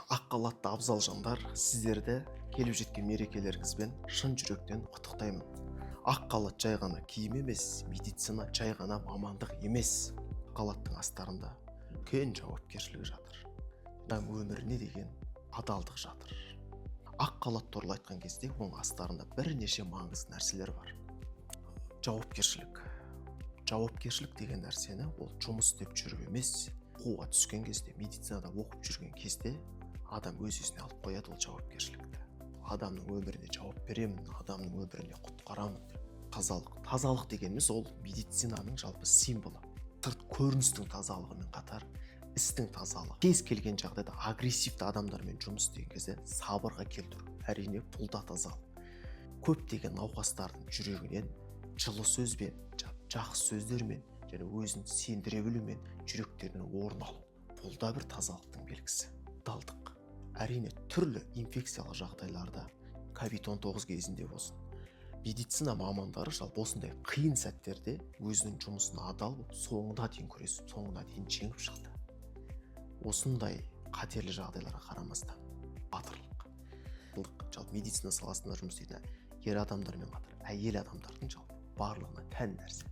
Ақ халатты абзал жандар, сіздерді келіп жеткен мерекелеріңізбен шын жүректен құттықтаймын. Ақ халат жай ғана киім емес, медицина жай ғана мамандық емес. Ақ халаттың астарында үлкен жауапкершілік жатыр. Адам өміріне деген адалдық жатыр. Ақ халат туралы айтқан кезде оның астарында бірнеше маңызды нәрселер бар. Жауапкершілік. Жауапкершілік деген нәрсені ол жұмыс істеп жүру емес, оқуға түскен кезде, медицинада оқып жүрген кезде адам өз-өзіне алып қояды ол жауапкершілікті. Адамның өміріне жауап беремін, адамның өміріне құтқарамын. Тазалық дегеніміз ол медицинаның жалпы символы. Сырт көріністің тазалығымен қатар істің тазалығы. Кез келген жағдайда агрессивті адамдармен жұмыс істеген кезде сабырға келтіру. Әрине бұл да тазалық. Көптеген науқастардың жүрегінен жылы сөзбен, жақсы сөздермен және өзін сендіре білумен жүректерінен орын алу. Бұл да бір тазалықтың белгісі. Адалдық. Әрине түрлі инфекциялық жағдайларда, COVID-19 кезінде болсын, медицина мамандары жалпы осындай қиын сәттерде өзінің жұмысына адал болып, соңына дейін күресіп, соңына дейін жеңіп шықты. Осындай қатерлі жағдайларға қарамастан батырлық. Жалпы медицина саласында жұмыс істейтін ер адамдармен қатар әйел адамдардың жалпы барлығына тән нәрсе.